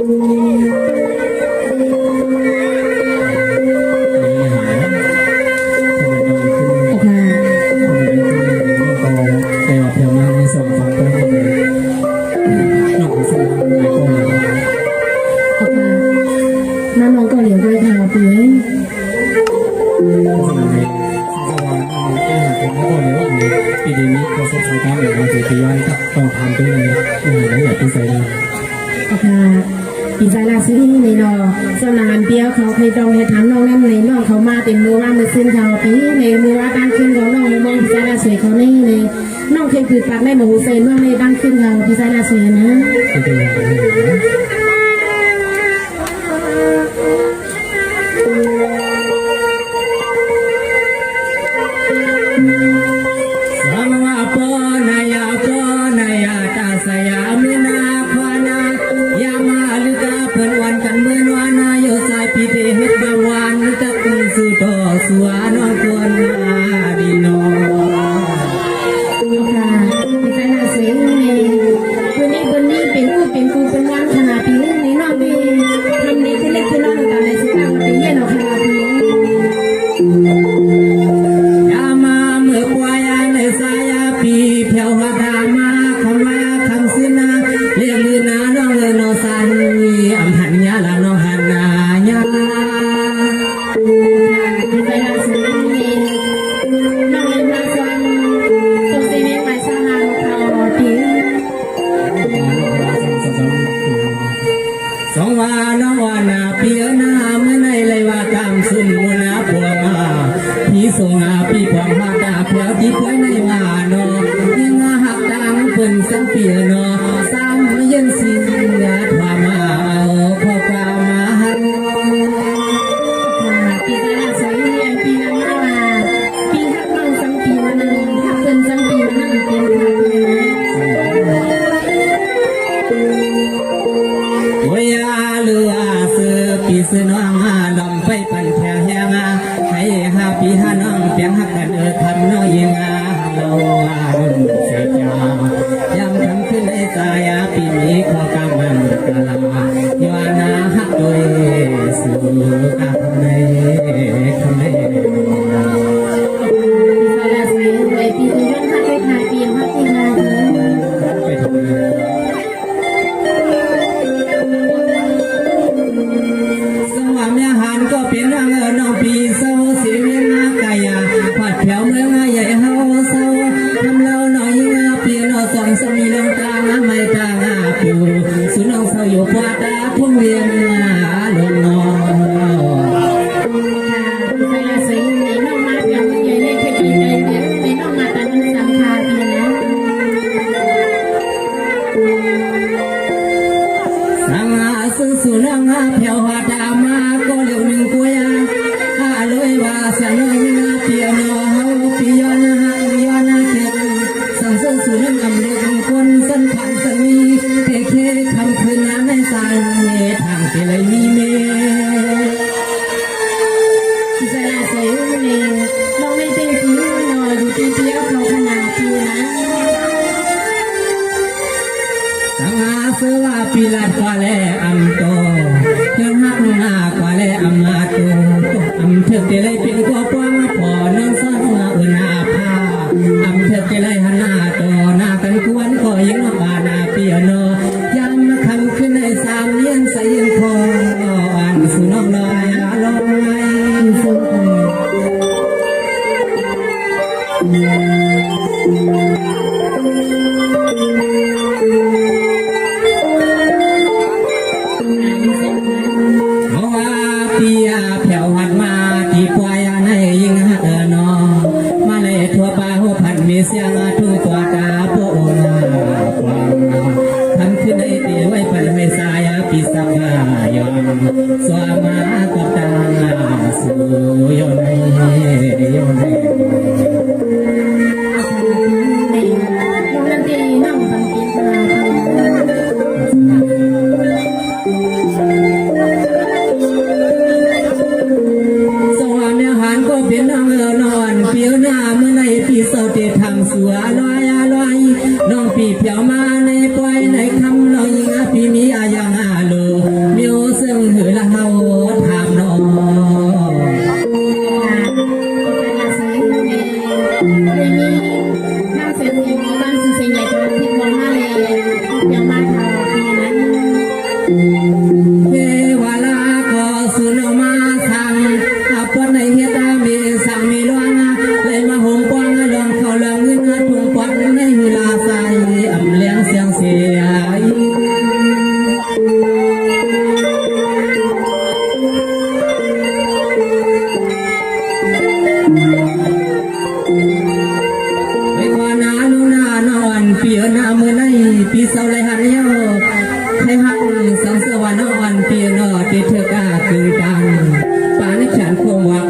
น้องก็เหลียวด้วยค่ะพี่ ปีนี้เราสดใสกันเลยเราถือปีย้อนต้องทำด้วยเลยไม่อยากเป็นใจเลย ค่ะปีใจราศีในนอสนานเดียวเขาเคยต้องให้ถามน้องนั่นในน้องเขามาเต็มมือว่ามือขึ้นเขาปีในมือว่าตั้งขึ้นของน้องมองปีใจราศีเขาในน้องเคยคือปากในหมูเซนว่าในตั้งขึ้นเขาปีใจราศีนะสวานอนควรดีนอค่ะปีใจราศีในวันนี้เป็นผู้เป็นครูเป็นวันขนาดปีในน้องดีทำในที่เล็กที่น้องต่างในสิ่งต่างเป็นเยี่ยนออกขนาดปียามาเมื่อควายในสายปีเพียวหัวดามาคำว่าคำสินาเรียกลือนาน้องเลยนอสันอำหันยาละน้องหันนายาไปราศีน้องเลยมาฟังตัวเซเว่นไปสร้างงานเขาปีสองว่าน้องว่านาเปียนาเมื่อในเลยว่ากำสุนมุนาผัวมาพี่ส่งพี่พองมาดาเพียวที่ป่วยในว่าน้องยังหักดังเปิ่นสังเปียน้องซ้ำยังสิ่งงาทว่ามาพอความมาหันปีใจราศีปีนั้นมาปีหักน้องสังปีนั้นหักเปิ่นสังปีนั้นเป็นวยาเลือเสือปีเสือน้องลำไปปั่นแถวแหงให้หาปีหาน้องเปียงหักกันทำน้อยยังเรารุ่นเสียจายำทำขึ้นในใจปีนี้ขอกำมันกะลายานาหักโดยสู่อาคำในคำในปีใจราศีในปีนี้ย้อนหักไปหาปีหักที่นาไปทำสวามยาหันก็เป็นร่างน้องปีเศร้าเสียเวียนกายผัดแถวเมืองใหญ่เฮาเศร้าทำเราหน่อยเปลี่ยนสองสมีลงตาไม่ตาผิวสุนองเศร้าอยู่กว่าตาพุ่งเวียนลงนอนปีใจราศีในน้องมาอย่างใหญ่ในเขตปีในเดียวในน้องมาแต่มันสัมภาระปีนะสังอาสุนังเพียวหัดามาก็เลี้ยวหนึ่งกุยเลยว่าสันยิงเปียโนเฮาปียอนยอนเก็บสังสุนังอำเล็กคนสันผันสมีเทเคคำคืนน้ำในสายเมทางเกลัยมีเมปีใจราศีในน้องไม่เต็มที่นอนอยู่ที่เดียวเขาขนาดปีนะสังอาสวาปีลาดกว่าแลอัมโตยังหักหน้ากว่าแลอัมมาโตอัมเถิดเกลัยเป็นกว่าป้องพอน้องสันอุณาภาอัมเถิดเกลัยหันหน้าโตหน้ากันควนก็ยังบานาเปียโนยันคำขึ้นในสามเลี้ยงใส่ยังคออันสุน้องลอยลอยสุขปียแผ่วหัดมาที่ควายในยิงหัก เทวลาก็สุนมาสั่งอาปนในเฮตามีสั่งมีล้วนเลยมาห่มปองลองเขาลองเงินทุ่งปอนในหิลาใสอำเลี้ยงเสียงเสียปีหน้ามือในปีเสาไรหันเยาให้หักสังสวรรค์อ่อนปีนอติเธอกาคืนกันป่านฉันคงว่า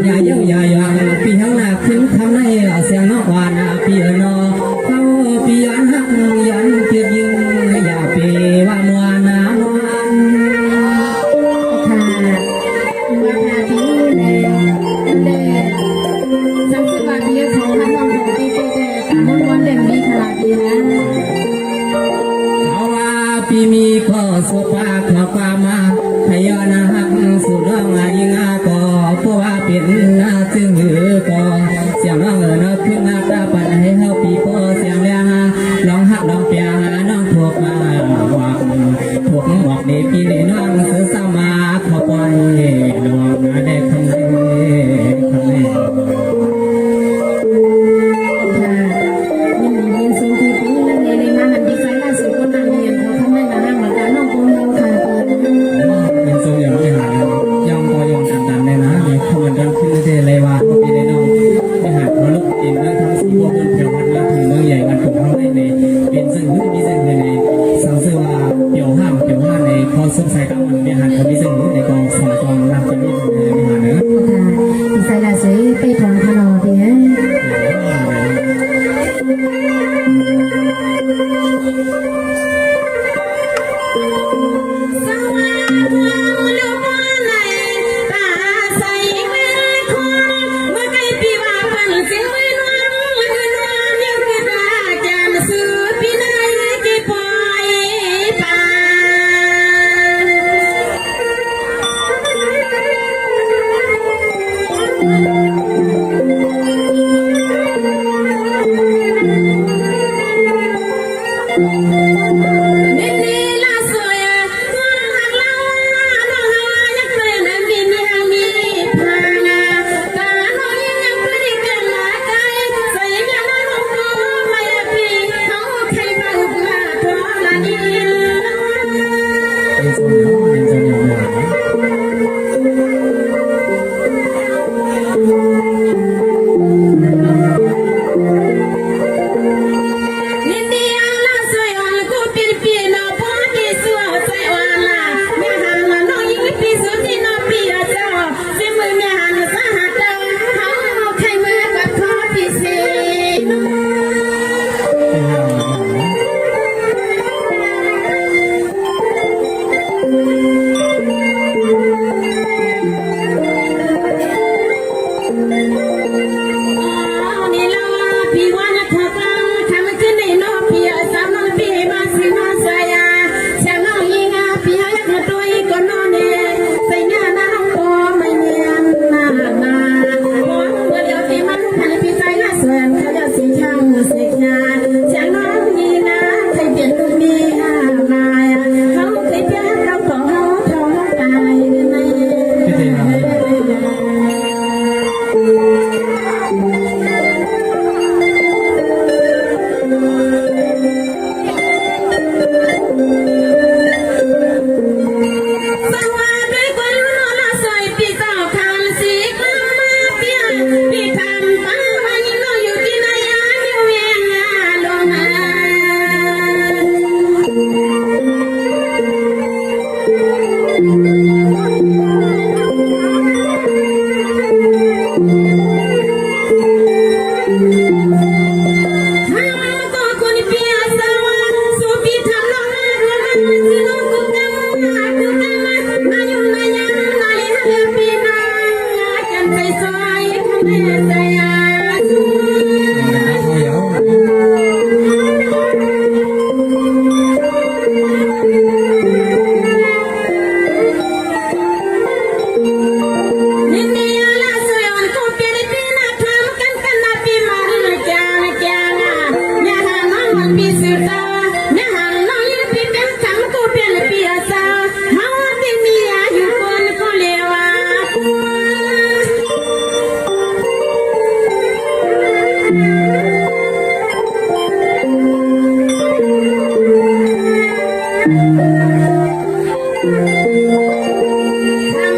อย่าเย้าอย่าหยังปีข้างหน้าขึ้นคำในเสียงนอกวานาปีนอเขาปีย้อนหักย้อนเกียบยิงอย่าปีว่ามัวน้ำวันค่ะว่าพาพี่เลยสังสบายเยอะของท่านน้องของพี่ก็แต่ตามวันเด่นดีขนาดนี้นะเขาว่าปีมีข้อสุภาพข้อความมาพยานาหักสุดงายิงอาก็เพราะว่าเป็นนาจึงหือก็เสียงน้องนักขึ้นมาตาปัดให้เฮาปีโปเสียงเลี้ยงลองหักลองเปียน้องถูกมาวักถูกบอกในปีในน้องซื้อสมาขอปล่อยน้องได้คำนี้คำนี้ค่ะยังมีเรียนสูงที่ปีนั่นเองในมาหันดีไซน์ล่าสุดก็นั่งเรียนเขาทำให้มานั่งเหมือนกันน้องคนเราค่ะเป็นทรงอย่างไม่หายยังพอยังต่างๆเลยนะเนี่ยขบวนการขึ้นเรื่อยๆเลยว่าปีในน้องไม่หายเพราะลูกอินแล้วทั้งสี่พวกเพื่อนวัดแล้วถึงเรื่องใหญ่กันผมทั้งในเป็นซึ่งมีซึ่งในสังเสว่าเกี่ยวห้ามในพอสงสัยตั้งมันเนี่ยหันเขามีซึ่งในกองสอนกองนำจะมีซึ่งในหันเนอะดีไซน์ล่าสุดไปทำขนมดีฮะ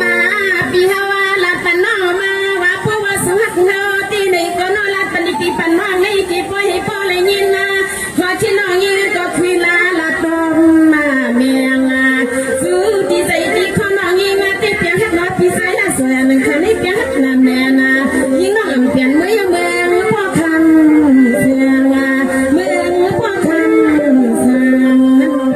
มาปีฮาวาลาปันนอมาว่าเพราะว่าสหักเฮาตีในก็นอลาปันดิปีปันนอในกี่ปอยให้พ่อเลยยินนะพอที่น้องยินก็คุยลาลาตองมาเมียงาสู้ดีใจดีขอน้องยิงตีเปียงฮักนอพี่สายละสวยนึงคันนี้เปียงฮักนาแม่นะยิงน้องลำเปียนเมื่อเมืองพ่อคำเสียงาเมืองพ่อคำสังน้อง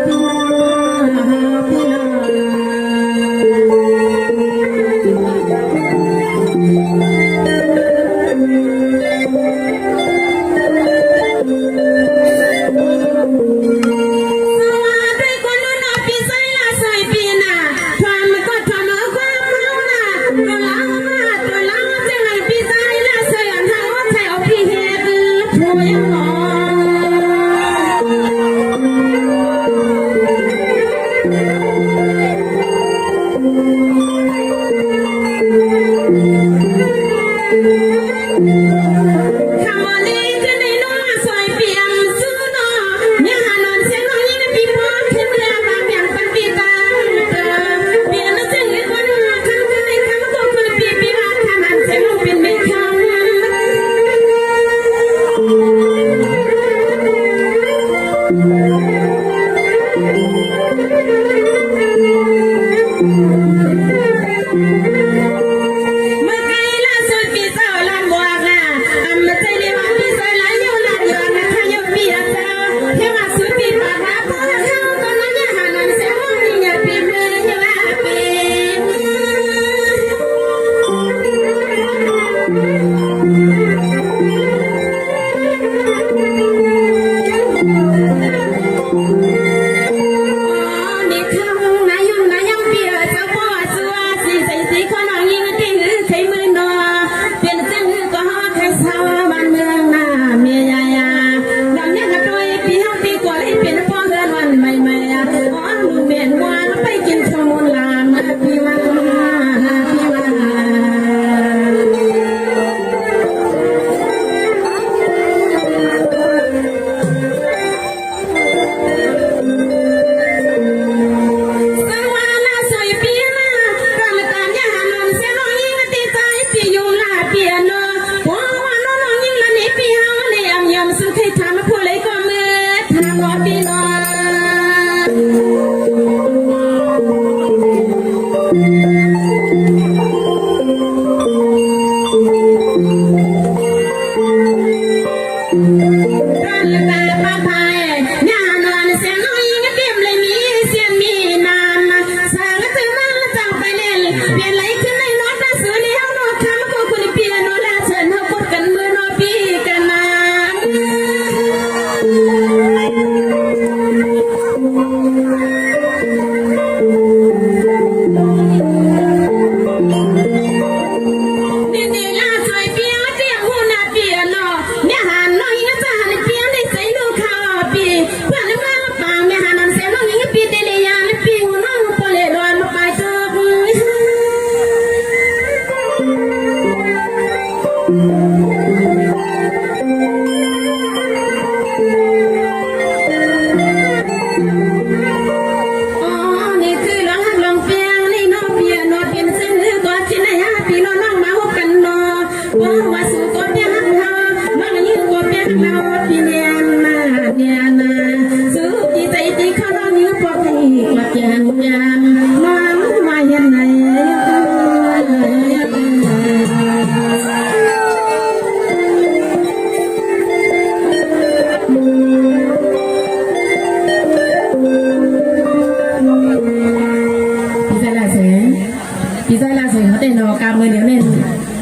พี่น้อง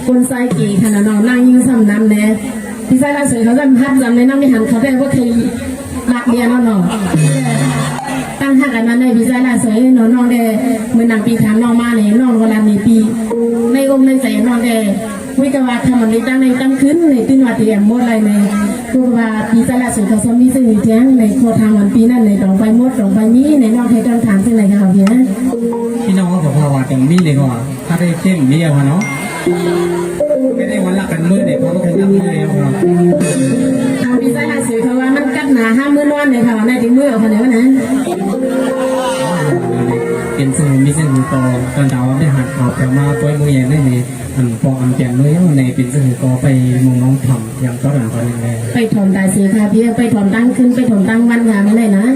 คนใส่กี่ขนาดนอนนั่งยิ่งซ้ำน้ำแน่พี่ชายล่าสุดเขาจะพัดจำในน้ำไม่หันเขาได้ว่าเคยรักเรียนน้องตั้งหักกันมาในพี่ชายล่าสุดน้องเดเมื่อนำปีถามน้องมาเนี่ยน้องเวลามีปีในองค์ในใจน้องเดวิกวาทำมันในตั้งในตั้งขึ้นในตื้นวัดเตียมหมดอะไรในคือว่าพี่ชายล่าสุดเขาซ้อมมีซึ่งมีแจ้งในโคทางวันปีนั้นในดอกใบมดดอกใบนี้ในน้องเคยต้องถามซึ่งในเขาเพี้ยพี่น้องก็บอกว่าแต่งมีเลยว่าถ้าได้เข้มมีเอาเนาะไม่ได้วันละกันมือเด็กเขาก็ขยันเลยครับเอาพี่ชายล่าสุดเขาว่ามันกัดหนาห้ามมือนอนเลยค่ะในถึงมือเอาคนเดียวนะ เป็นสมุนมีเส้นหูต่อตอนดาวได้หัดเขาแต่มาป่วยมืออย่างนี้ในอันปองอันเปลี่ยนเลยในเป็นสมุนก็ไปมองน้องถ่อมอย่างก็หลังตอนนี้เลย ไปถมตายสีค่ะพี่ไปถมตั้งขึ้นไปถมตั้งวันงานไม่เลยนะ